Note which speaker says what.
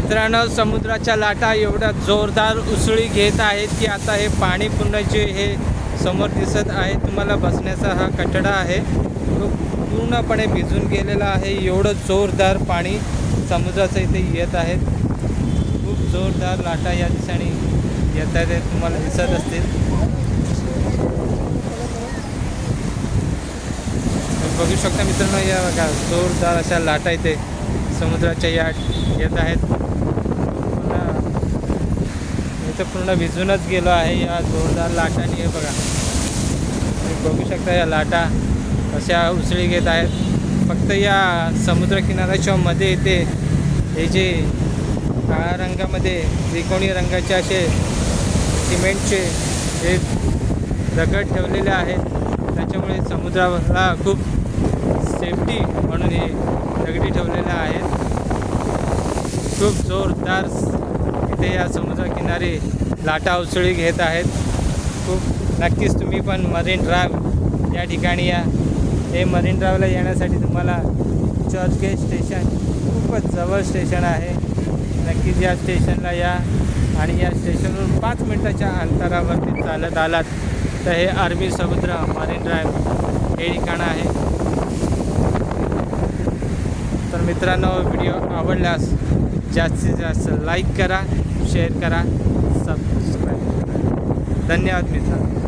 Speaker 1: मित्रांनो, समुद्राच्या लाटा एवढ्या जोरदार उसळी घेत आहेत की आता हे पाणी पूर्ण जे हे समोर दिसत आहे तुम्हाला बसण्याचा हा कठडा आहे तो पूर्णपणे भिजून गेलेला आहे। एवढं जोरदार पाणी समुद्राचं इथे येत आहे। खूप जोरदार लाटा या दिशेने येत आहेत, तुम्हाला दिसत असतील। बघू शकता मित्रांनो, या बघा जोरदार अशा लाटा इथे समुद्राच्या या येत आहेत। इथं पूर्ण भिजूनच गेलो आहे या जोरदार लाटांनी। हे बघा, तुम्ही बघू शकता या लाटा अशा उसळी घेत आहेत। फक्त या समुद्रकिनाऱ्याच्या मध्ये इथे हे जे काळ्या रंगामध्ये त्रिकोणी रंगाचे असे सिमेंटचे हे दगड ठेवलेले आहेत, त्याच्यामुळे समुद्राला खूप सेफ्टी म्हणून हे दगडी ठेवलेले आहेत। खूप जोरदार इथे या समुद्रकिनारी लाटा उसळी घेत आहेत। खूप नक्कीच तुम्ही पण मरीन ड्राईव्ह या ठिकाणी या। हे मरीन ड्राईव्हला येण्यासाठी तुम्हाला चर्चगेट स्टेशन खूपच जवळ स्टेशन आहे। नक्कीच या स्टेशनला या आणि या स्टेशनवरून 5 मिनिटाच्या अंतरावरती चालत आलात तर हे अरबी समुद्र मरीन ड्राईव्ह हे ठिकाण आहे। तर मित्रांनो, व्हिडिओ आवडल्यास जास्तीत जास्त लाईक करा, शेअर करा, सबस्क्राईब करा। धन्यवाद मित्रांनो।